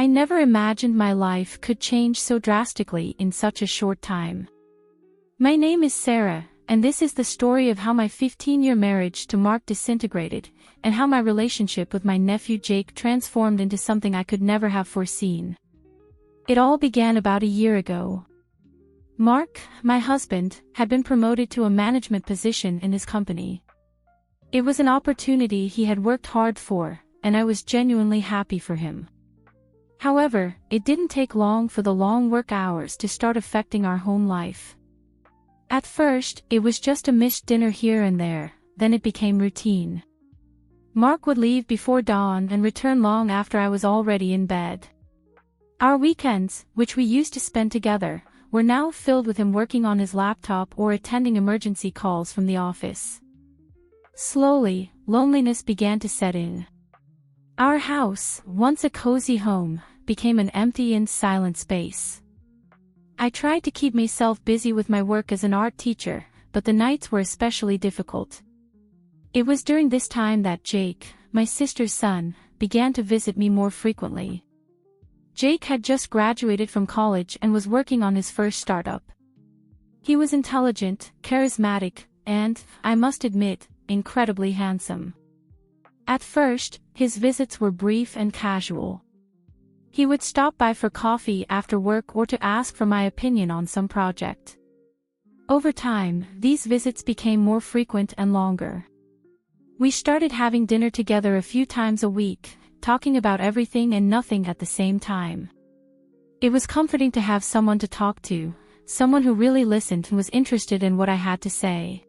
I never imagined my life could change so drastically in such a short time. My name is Sarah, and this is the story of how my 15-year marriage to Mark disintegrated, and how my relationship with my nephew Jake transformed into something I could never have foreseen. It all began about a year ago. Mark, my husband, had been promoted to a management position in his company. It was an opportunity he had worked hard for, and I was genuinely happy for him. However, it didn't take long for the long work hours to start affecting our home life. At first, it was just a missed dinner here and there, then it became routine. Mark would leave before dawn and return long after I was already in bed. Our weekends, which we used to spend together, were now filled with him working on his laptop or attending emergency calls from the office. Slowly, loneliness began to set in. Our house, once a cozy home, became an empty and silent space. I tried to keep myself busy with my work as an art teacher, but the nights were especially difficult. It was during this time that Jake, my sister's son, began to visit me more frequently. Jake had just graduated from college and was working on his first startup. He was intelligent, charismatic, and, I must admit, incredibly handsome. At first, his visits were brief and casual. He would stop by for coffee after work or to ask for my opinion on some project. Over time, these visits became more frequent and longer. We started having dinner together a few times a week, talking about everything and nothing at the same time. It was comforting to have someone to talk to, someone who really listened and was interested in what I had to say.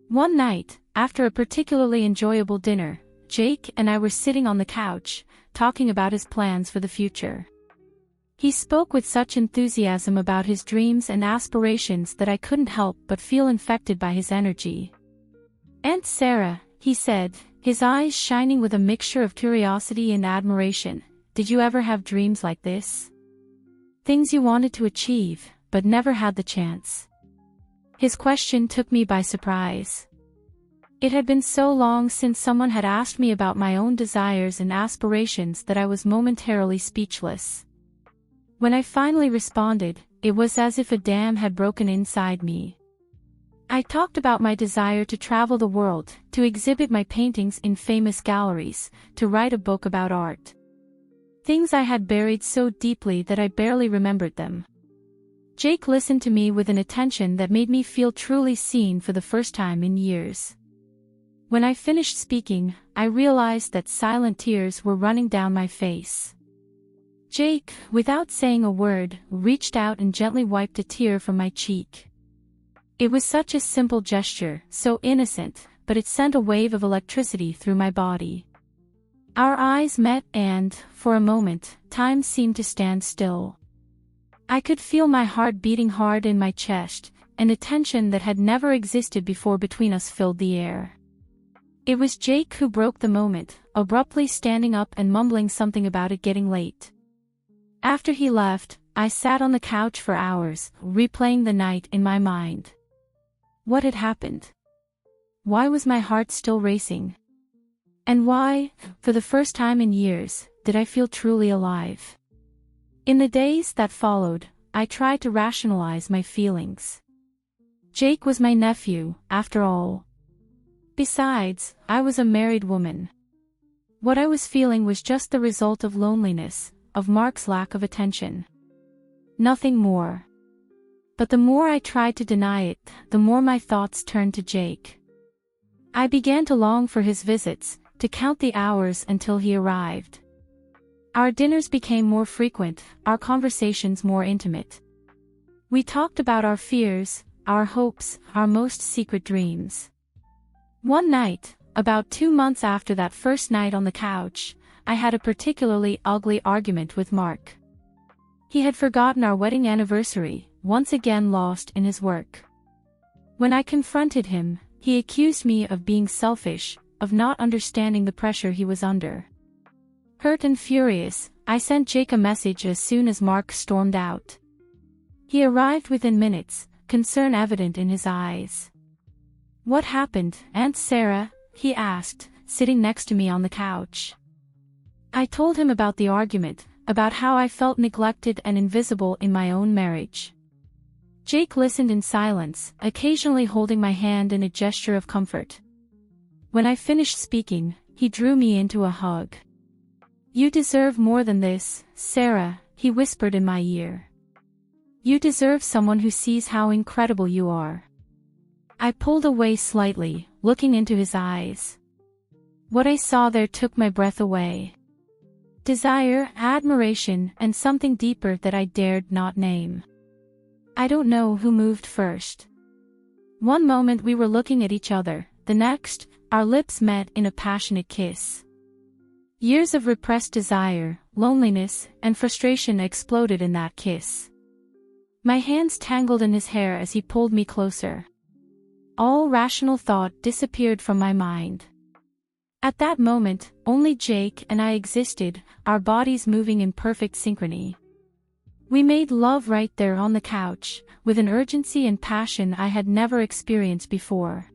One night, after a particularly enjoyable dinner, Jake and I were sitting on the couch, talking about his plans for the future. He spoke with such enthusiasm about his dreams and aspirations that I couldn't help but feel infected by his energy. "Aunt Sarah," he said, his eyes shining with a mixture of curiosity and admiration, "did you ever have dreams like this? Things you wanted to achieve, but never had the chance?" His question took me by surprise. It had been so long since someone had asked me about my own desires and aspirations that I was momentarily speechless. When I finally responded, it was as if a dam had broken inside me. I talked about my desire to travel the world, to exhibit my paintings in famous galleries, to write a book about art. Things I had buried so deeply that I barely remembered them. Jake listened to me with an attention that made me feel truly seen for the first time in years. When I finished speaking, I realized that silent tears were running down my face. Jake, without saying a word, reached out and gently wiped a tear from my cheek. It was such a simple gesture, so innocent, but it sent a wave of electricity through my body. Our eyes met and, for a moment, time seemed to stand still. I could feel my heart beating hard in my chest, and a tension that had never existed before between us filled the air. It was Jake who broke the moment, abruptly standing up and mumbling something about it getting late. After he left, I sat on the couch for hours, replaying the night in my mind. What had happened? Why was my heart still racing? And why, for the first time in years, did I feel truly alive? In the days that followed, I tried to rationalize my feelings. Jake was my nephew, after all. Besides, I was a married woman. What I was feeling was just the result of loneliness, of Mark's lack of attention. Nothing more. But the more I tried to deny it, the more my thoughts turned to Jake. I began to long for his visits, to count the hours until he arrived. Our dinners became more frequent, our conversations more intimate. We talked about our fears, our hopes, our most secret dreams. One night, about 2 months after that first night on the couch, I had a particularly ugly argument with Mark. He had forgotten our wedding anniversary, once again lost in his work. When I confronted him, he accused me of being selfish, of not understanding the pressure he was under. Hurt and furious, I sent Jake a message as soon as Mark stormed out. He arrived within minutes, concern evident in his eyes. "What happened, Aunt Sarah?" he asked, sitting next to me on the couch. I told him about the argument, about how I felt neglected and invisible in my own marriage. Jake listened in silence, occasionally holding my hand in a gesture of comfort. When I finished speaking, he drew me into a hug. "You deserve more than this, Sarah," he whispered in my ear. "You deserve someone who sees how incredible you are." I pulled away slightly, looking into his eyes. What I saw there took my breath away. Desire, admiration, and something deeper that I dared not name. I don't know who moved first. One moment we were looking at each other, the next, our lips met in a passionate kiss. Years of repressed desire, loneliness, and frustration exploded in that kiss. My hands tangled in his hair as he pulled me closer. All rational thought disappeared from my mind. At that moment, only Jake and I existed, our bodies moving in perfect synchrony. We made love right there on the couch, with an urgency and passion I had never experienced before.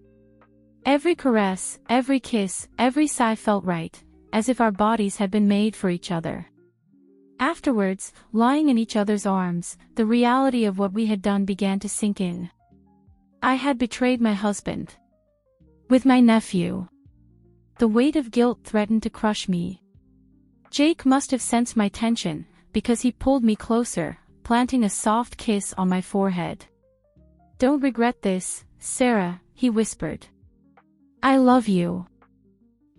Every caress, every kiss, every sigh felt right, as if our bodies had been made for each other. Afterwards, lying in each other's arms, the reality of what we had done began to sink in. I had betrayed my husband. With my nephew. The weight of guilt threatened to crush me. Jake must have sensed my tension, because he pulled me closer, planting a soft kiss on my forehead. "Don't regret this, Sarah," he whispered. "I love you.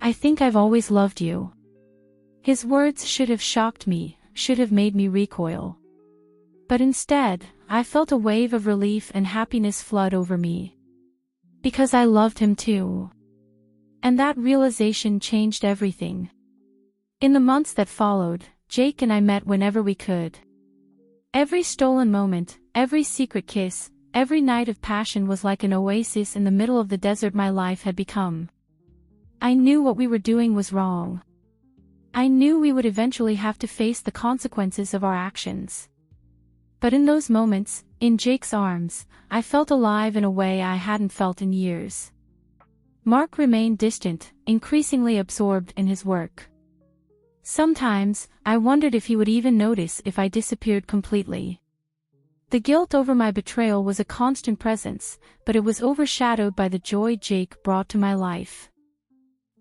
I think I've always loved you." His words should have shocked me, should have made me recoil. But instead, I felt a wave of relief and happiness flood over me. Because I loved him too. And that realization changed everything. In the months that followed, Jake and I met whenever we could. Every stolen moment, every secret kiss, every night of passion was like an oasis in the middle of the desert my life had become. I knew what we were doing was wrong. I knew we would eventually have to face the consequences of our actions. But in those moments, in Jake's arms, I felt alive in a way I hadn't felt in years. Mark remained distant, increasingly absorbed in his work. Sometimes, I wondered if he would even notice if I disappeared completely. The guilt over my betrayal was a constant presence, but it was overshadowed by the joy Jake brought to my life.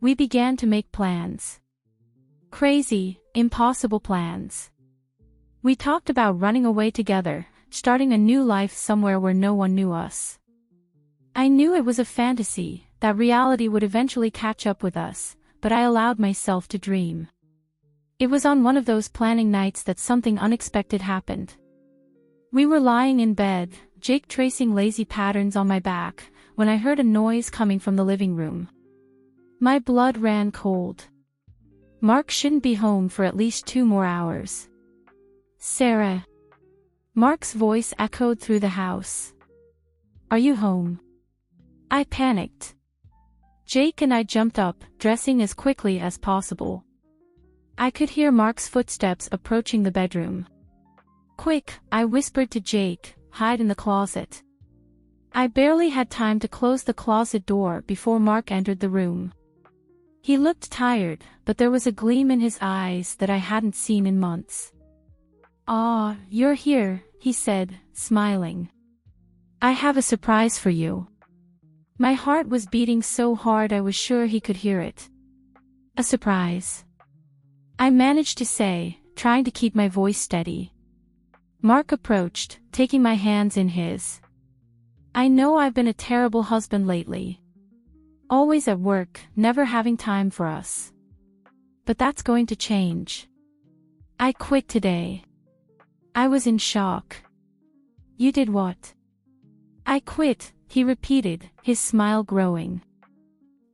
We began to make plans. Crazy, impossible plans. We talked about running away together, starting a new life somewhere where no one knew us. I knew it was a fantasy, that reality would eventually catch up with us, but I allowed myself to dream. It was on one of those planning nights that something unexpected happened. We were lying in bed, Jake tracing lazy patterns on my back, when I heard a noise coming from the living room. My blood ran cold. Mark shouldn't be home for at least 2 more hours. "Sarah." Mark's voice echoed through the house. "Are you home?" I panicked. Jake and I jumped up, dressing as quickly as possible. I could hear Mark's footsteps approaching the bedroom. "Quick," I whispered to Jake, "hide in the closet." I barely had time to close the closet door before Mark entered the room. He looked tired, but there was a gleam in his eyes that I hadn't seen in months. "Ah, you're here," he said, smiling. "I have a surprise for you." My heart was beating so hard I was sure he could hear it. "A surprise?" I managed to say, trying to keep my voice steady. Mark approached, taking my hands in his. "I know I've been a terrible husband lately. Always at work, never having time for us. But that's going to change. I quit today." I was in shock. "You did what?" "I quit," he repeated, his smile growing.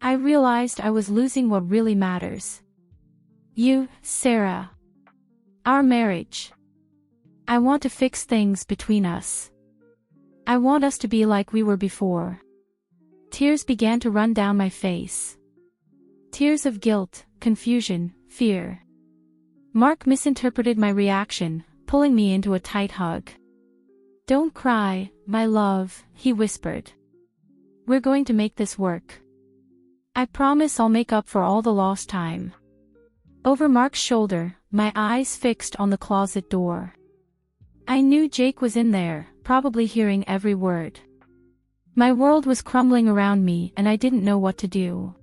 I realized I was losing what really matters. "You, Sarah. Our marriage. I want to fix things between us. I want us to be like we were before." Tears began to run down my face. Tears of guilt, confusion, fear. Mark misinterpreted my reaction, pulling me into a tight hug. "Don't cry, my love," he whispered. "We're going to make this work. I promise I'll make up for all the lost time." Over Mark's shoulder, my eyes fixed on the closet door. I knew Jake was in there, probably hearing every word. My world was crumbling around me and I didn't know what to do.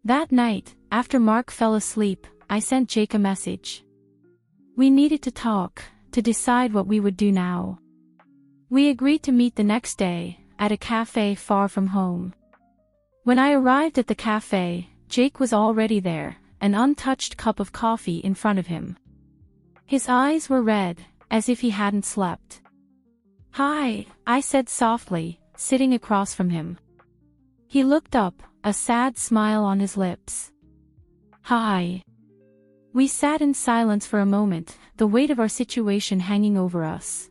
That night, after Mark fell asleep, I sent Jake a message. We needed to talk, to decide what we would do now. We agreed to meet the next day, at a cafe far from home. When I arrived at the cafe, Jake was already there, an untouched cup of coffee in front of him. His eyes were red, as if he hadn't slept. "Hi," I said softly, sitting across from him. He looked up, a sad smile on his lips. "Hi." We sat in silence for a moment, the weight of our situation hanging over us.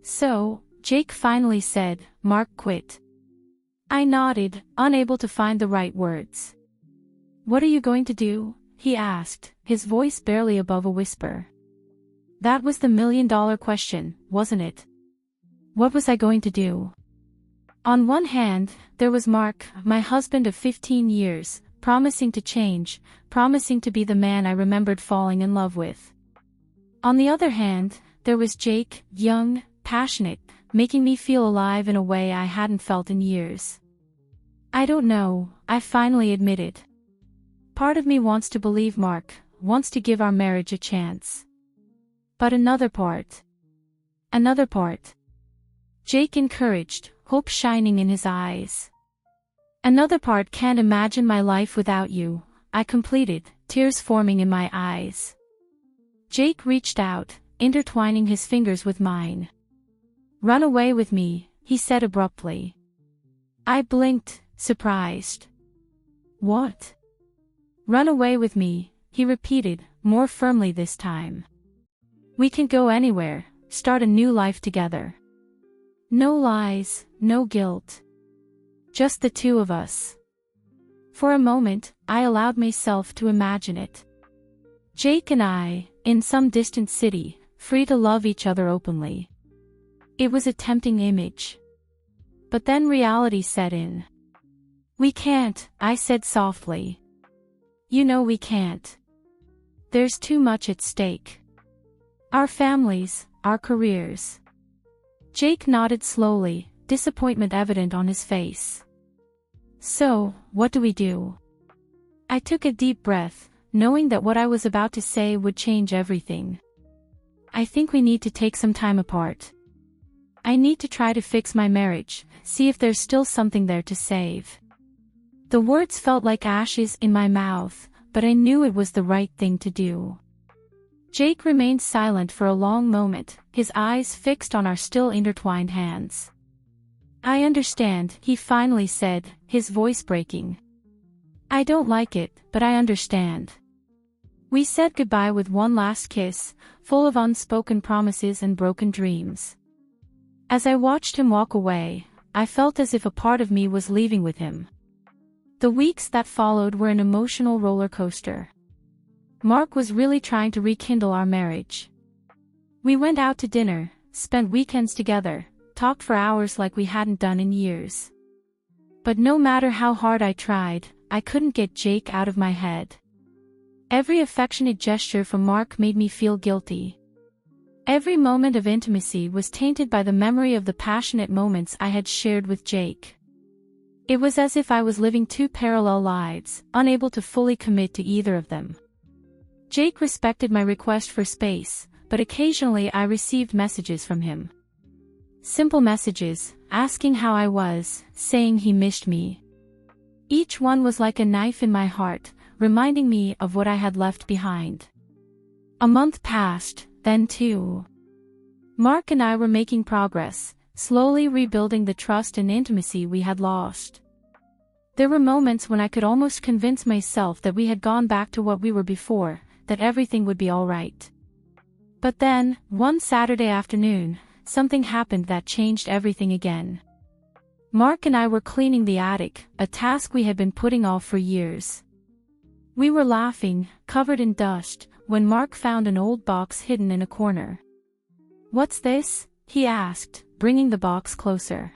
"So," Jake finally said, "Mark quit." I nodded, unable to find the right words. "What are you going to do?" he asked, his voice barely above a whisper. That was the million-dollar question, wasn't it? What was I going to do? On one hand, there was Mark, my husband of 15 years, promising to change, promising to be the man I remembered falling in love with. On the other hand, there was Jake, young, passionate, making me feel alive in a way I hadn't felt in years. "I don't know," I finally admitted. "Part of me wants to believe Mark, wants to give our marriage a chance. But another part. Jake encouraged, hope shining in his eyes. "Another part can't imagine my life without you," I completed, tears forming in my eyes. Jake reached out, intertwining his fingers with mine. "Run away with me," he said abruptly. I blinked, surprised. "What?" "Run away with me," he repeated, more firmly this time. "We can go anywhere, start a new life together. No lies, no guilt. Just the two of us." For a moment, I allowed myself to imagine it. Jake and I, in some distant city, free to love each other openly. It was a tempting image. But then reality set in. "We can't," I said softly. "You know we can't. There's too much at stake. Our families, our careers." Jake nodded slowly, disappointment evident on his face. "So, what do we do?" I took a deep breath, knowing that what I was about to say would change everything. "I think we need to take some time apart. I need to try to fix my marriage, see if there's still something there to save." The words felt like ashes in my mouth, but I knew it was the right thing to do. Jake remained silent for a long moment, his eyes fixed on our still intertwined hands. "I understand," he finally said, his voice breaking. "I don't like it, but I understand." We said goodbye with one last kiss, full of unspoken promises and broken dreams. As I watched him walk away, I felt as if a part of me was leaving with him. The weeks that followed were an emotional roller coaster. Mark was really trying to rekindle our marriage. We went out to dinner, spent weekends together, talked for hours like we hadn't done in years. But no matter how hard I tried, I couldn't get Jake out of my head. Every affectionate gesture from Mark made me feel guilty. Every moment of intimacy was tainted by the memory of the passionate moments I had shared with Jake. It was as if I was living two parallel lives, unable to fully commit to either of them. Jake respected my request for space, but occasionally I received messages from him. Simple messages, asking how I was, saying he missed me. Each one was like a knife in my heart, reminding me of what I had left behind. A month passed, then two. Mark and I were making progress, slowly rebuilding the trust and intimacy we had lost. There were moments when I could almost convince myself that we had gone back to what we were before, that everything would be all right. But then, one Saturday afternoon, something happened that changed everything again. Mark and I were cleaning the attic, a task we had been putting off for years. We were laughing, covered in dust, when Mark found an old box hidden in a corner. "What's this?" he asked, bringing the box closer.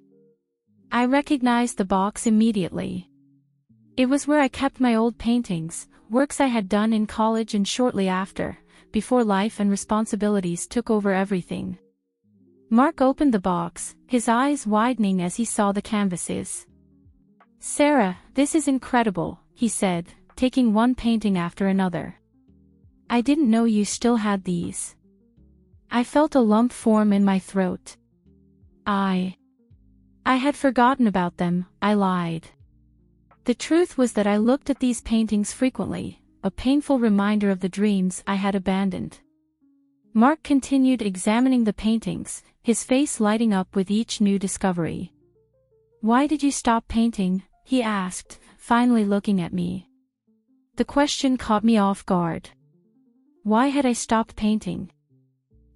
I recognized the box immediately. It was where I kept my old paintings, works I had done in college and shortly after, before life and responsibilities took over everything. Mark opened the box, his eyes widening as he saw the canvases. "Sarah, this is incredible," he said, taking one painting after another. "I didn't know you still had these." I felt a lump form in my throat. I had forgotten about them, I lied. The truth was that I looked at these paintings frequently, a painful reminder of the dreams I had abandoned. Mark continued examining the paintings, his face lighting up with each new discovery. "Why did you stop painting?" he asked, finally looking at me. The question caught me off guard. Why had I stopped painting?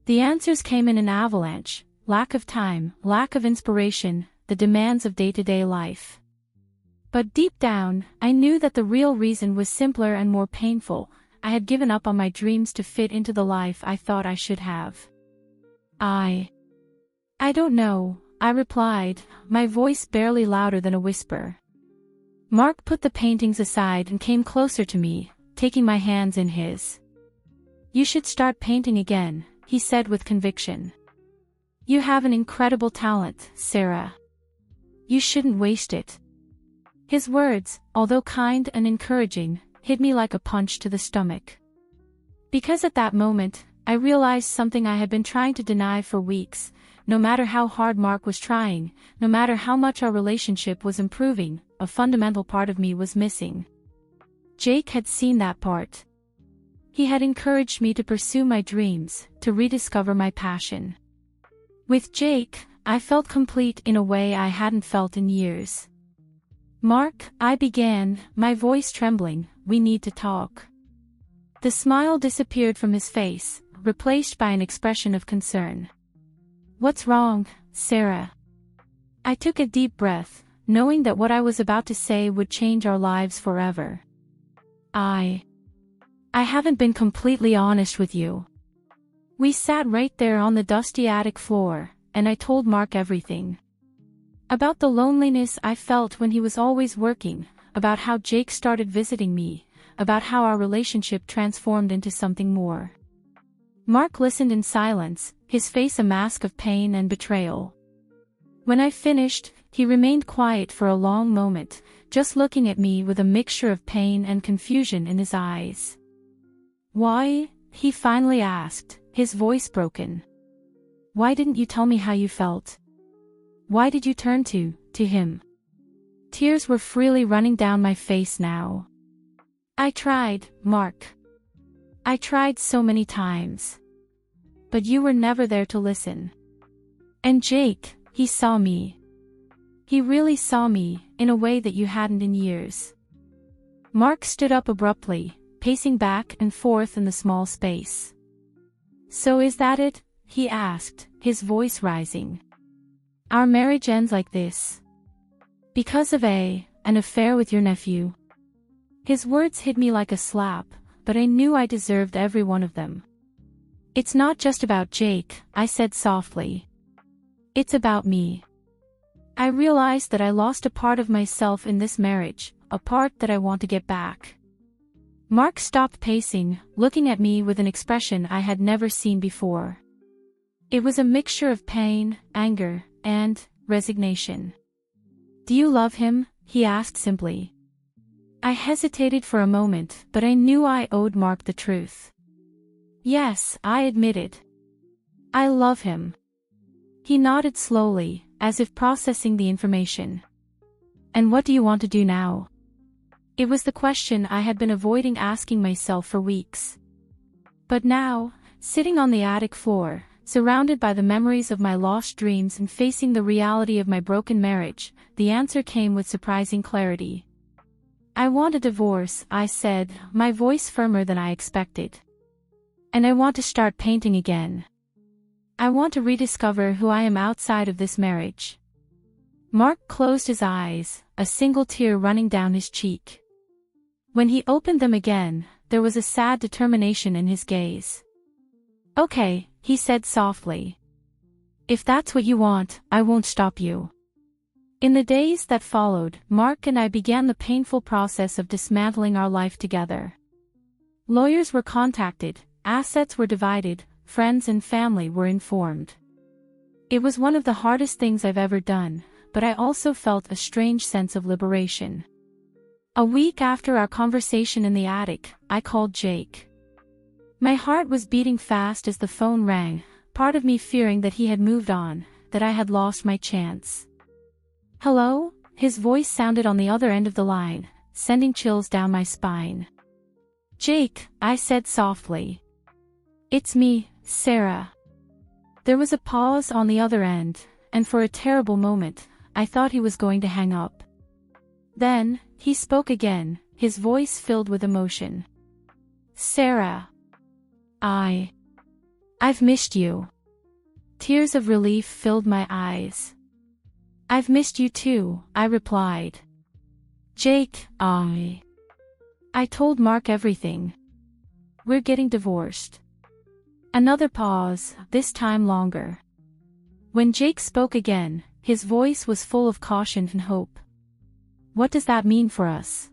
The answers came in an avalanche: lack of time, lack of inspiration, the demands of day-to-day life. But deep down, I knew that the real reason was simpler and more painful. I had given up on my dreams to fit into the life I thought I should have. I don't know," I replied, my voice barely louder than a whisper. Mark put the paintings aside and came closer to me, taking my hands in his. "You should start painting again," he said with conviction. "You have an incredible talent, Sarah. You shouldn't waste it." His words, although kind and encouraging, hit me like a punch to the stomach. Because at that moment, I realized something I had been trying to deny for weeks. No matter how hard Mark was trying, no matter how much our relationship was improving, a fundamental part of me was missing. Jake had seen that part. He had encouraged me to pursue my dreams, to rediscover my passion. With Jake, I felt complete in a way I hadn't felt in years. "Mark," I began, my voice trembling, "we need to talk." The smile disappeared from his face, replaced by an expression of concern. "What's wrong, Sarah?" I took a deep breath, knowing that what I was about to say would change our lives forever. I haven't been completely honest with you." We sat right there on the dusty attic floor, and I told Mark everything. About the loneliness I felt when he was always working, about how Jake started visiting me, about how our relationship transformed into something more. Mark listened in silence, his face a mask of pain and betrayal. When I finished, he remained quiet for a long moment, just looking at me with a mixture of pain and confusion in his eyes. "Why?" he finally asked, his voice broken. "Why didn't you tell me how you felt? Why did you turn to him?" Tears were freely running down my face now. "I tried, Mark. I tried so many times. But you were never there to listen. And Jake, he saw me. He really saw me, in a way that you hadn't in years." Mark stood up abruptly, pacing back and forth in the small space. "So is that it?" he asked, his voice rising. "Our marriage ends like this? Because of an affair with your nephew?" His words hit me like a slap, but I knew I deserved every one of them. "It's not just about Jake," I said softly. "It's about me. I realized that I lost a part of myself in this marriage, a part that I want to get back." Mark stopped pacing, looking at me with an expression I had never seen before. It was a mixture of pain, anger, and resignation. "Do you love him?" he asked simply. I hesitated for a moment, but I knew I owed Mark the truth. "Yes," I admitted. "I love him." He nodded slowly, as if processing the information. "And what do you want to do now?" It was the question I had been avoiding asking myself for weeks. But now, sitting on the attic floor, surrounded by the memories of my lost dreams and facing the reality of my broken marriage, the answer came with surprising clarity. "I want a divorce," I said, my voice firmer than I expected. "And I want to start painting again. I want to rediscover who I am outside of this marriage." Mark closed his eyes, a single tear running down his cheek. When he opened them again, there was a sad determination in his gaze. "Okay," he said softly. "If that's what you want, I won't stop you." In the days that followed, Mark and I began the painful process of dismantling our life together. Lawyers were contacted, assets were divided, friends and family were informed. It was one of the hardest things I've ever done, but I also felt a strange sense of liberation. A week after our conversation in the attic, I called Jake. My heart was beating fast as the phone rang, part of me fearing that he had moved on, that I had lost my chance. "Hello?" His voice sounded on the other end of the line, sending chills down my spine. "Jake," I said softly. "It's me, Sarah." There was a pause on the other end, and for a terrible moment, I thought he was going to hang up. Then, he spoke again, his voice filled with emotion. "Sarah. I've missed you." Tears of relief filled my eyes. "I've missed you too," I replied. "Jake, I told Mark everything. We're getting divorced." Another pause, this time longer. When Jake spoke again, his voice was full of caution and hope. "What does that mean for us?"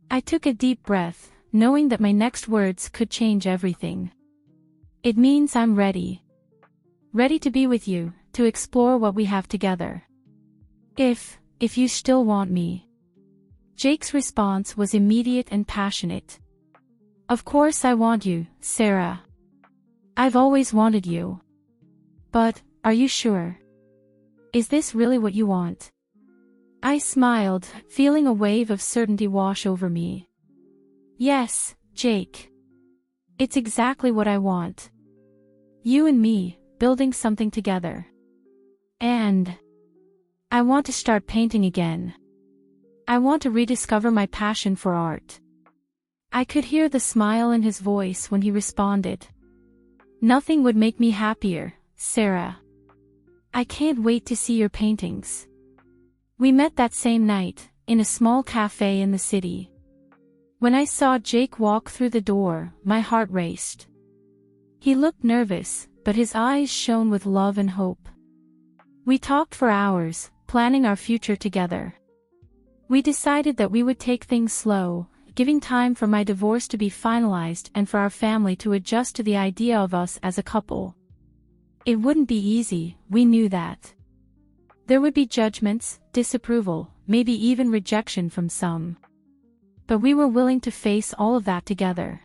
I took a deep breath, knowing that my next words could change everything. "It means I'm ready. Ready to be with you, to explore what we have together. If you still want me." Jake's response was immediate and passionate. "Of course I want you, Sarah. I've always wanted you. But, are you sure? Is this really what you want?" I smiled, feeling a wave of certainty wash over me. "Yes, Jake. It's exactly what I want. You and me, building something together. And I want to start painting again. I want to rediscover my passion for art." I could hear the smile in his voice when he responded. "Nothing would make me happier, Sarah. I can't wait to see your paintings." We met that same night, in a small cafe in the city. When I saw Jake walk through the door, my heart raced. He looked nervous, but his eyes shone with love and hope. We talked for hours, planning our future together. We decided that we would take things slow, giving time for my divorce to be finalized and for our family to adjust to the idea of us as a couple. It wouldn't be easy, we knew that. There would be judgments, disapproval, maybe even rejection from some. But we were willing to face all of that together.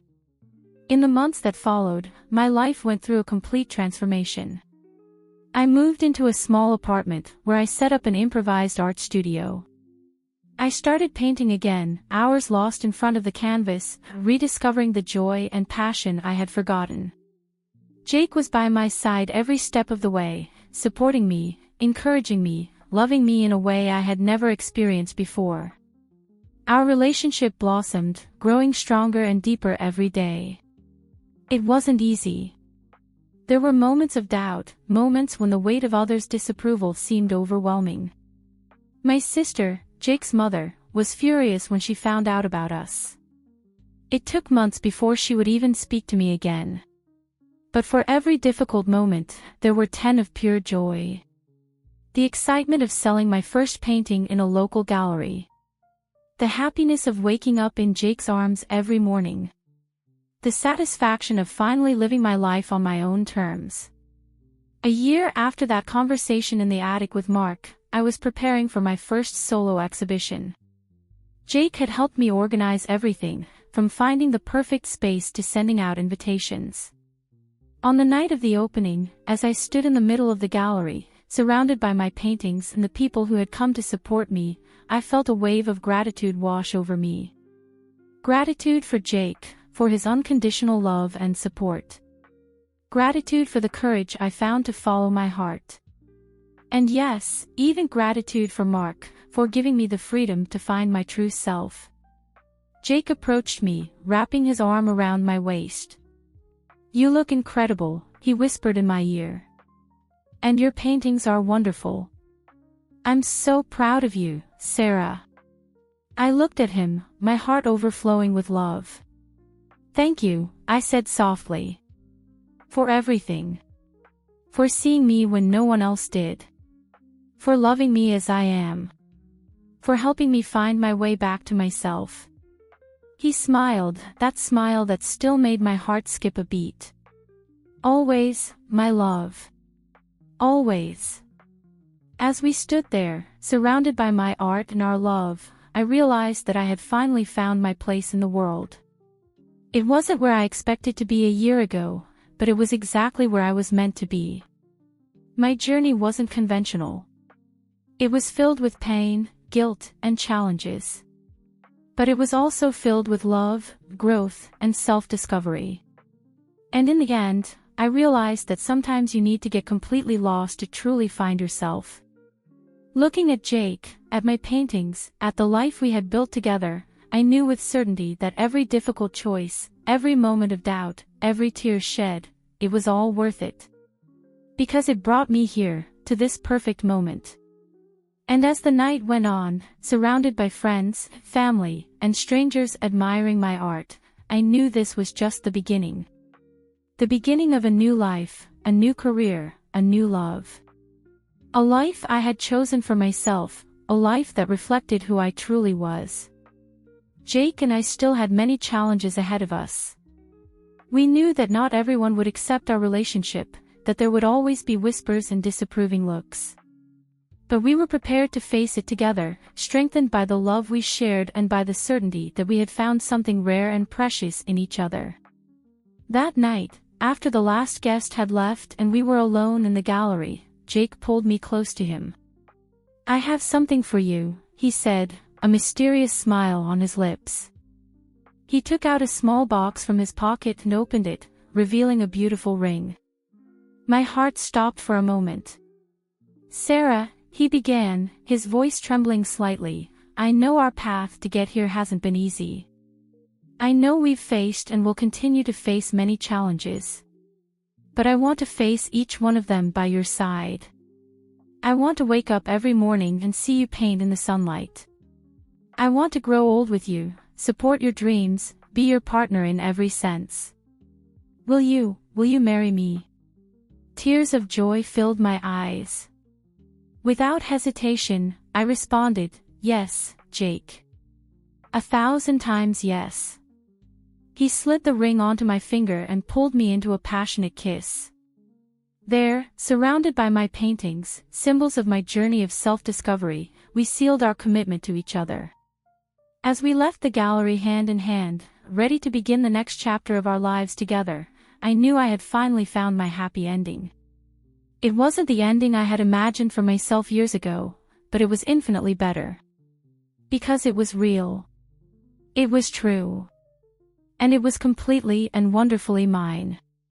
In the months that followed, my life went through a complete transformation. I moved into a small apartment where I set up an improvised art studio. I started painting again, hours lost in front of the canvas, rediscovering the joy and passion I had forgotten. Jake was by my side every step of the way, supporting me, encouraging me, loving me in a way I had never experienced before. Our relationship blossomed, growing stronger and deeper every day. It wasn't easy. There were moments of doubt, moments when the weight of others' disapproval seemed overwhelming. My sister, Jake's mother, was furious when she found out about us. It took months before she would even speak to me again. But for every difficult moment, there were 10 of pure joy. The excitement of selling my first painting in a local gallery. The happiness of waking up in Jake's arms every morning. The satisfaction of finally living my life on my own terms. A year after that conversation in the attic with Mark, I was preparing for my first solo exhibition. Jake had helped me organize everything, from finding the perfect space to sending out invitations. On the night of the opening, as I stood in the middle of the gallery, surrounded by my paintings and the people who had come to support me, I felt a wave of gratitude wash over me. Gratitude for Jake, for his unconditional love and support. Gratitude for the courage I found to follow my heart. And yes, even gratitude for Mark, for giving me the freedom to find my true self. Jake approached me, wrapping his arm around my waist. "You look incredible," he whispered in my ear. "And your paintings are wonderful. I'm so proud of you, Sarah." I looked at him, my heart overflowing with love. "Thank you," I said softly. "For everything. For seeing me when no one else did. For loving me as I am. For helping me find my way back to myself." He smiled, that smile that still made my heart skip a beat. "Always, my love. Always." As we stood there, surrounded by my art and our love, I realized that I had finally found my place in the world. It wasn't where I expected to be a year ago, but it was exactly where I was meant to be. My journey wasn't conventional. It was filled with pain, guilt, and challenges. But it was also filled with love, growth, and self-discovery. And in the end, I realized that sometimes you need to get completely lost to truly find yourself. Looking at Jake, at my paintings, at the life we had built together, I knew with certainty that every difficult choice, every moment of doubt, every tear shed, it was all worth it. Because it brought me here, to this perfect moment. And as the night went on, surrounded by friends, family, and strangers admiring my art, I knew this was just the beginning. The beginning of a new life, a new career, a new love. A life I had chosen for myself, a life that reflected who I truly was. Jake and I still had many challenges ahead of us. We knew that not everyone would accept our relationship, that there would always be whispers and disapproving looks. But we were prepared to face it together, strengthened by the love we shared and by the certainty that we had found something rare and precious in each other. That night, after the last guest had left and we were alone in the gallery, Jake pulled me close to him. "I have something for you," he said, a mysterious smile on his lips. He took out a small box from his pocket and opened it, revealing a beautiful ring. My heart stopped for a moment. "Sarah," he began, his voice trembling slightly, "I know our path to get here hasn't been easy. I know we've faced and will continue to face many challenges. But I want to face each one of them by your side. I want to wake up every morning and see you paint in the sunlight. I want to grow old with you, support your dreams, be your partner in every sense. Will you marry me?" Tears of joy filled my eyes. Without hesitation, I responded, "Yes, Jake. 1,000 times yes." He slid the ring onto my finger and pulled me into a passionate kiss. There, surrounded by my paintings, symbols of my journey of self-discovery, we sealed our commitment to each other. As we left the gallery hand in hand, ready to begin the next chapter of our lives together, I knew I had finally found my happy ending. It wasn't the ending I had imagined for myself years ago, but it was infinitely better. Because it was real. It was true. And it was completely and wonderfully mine.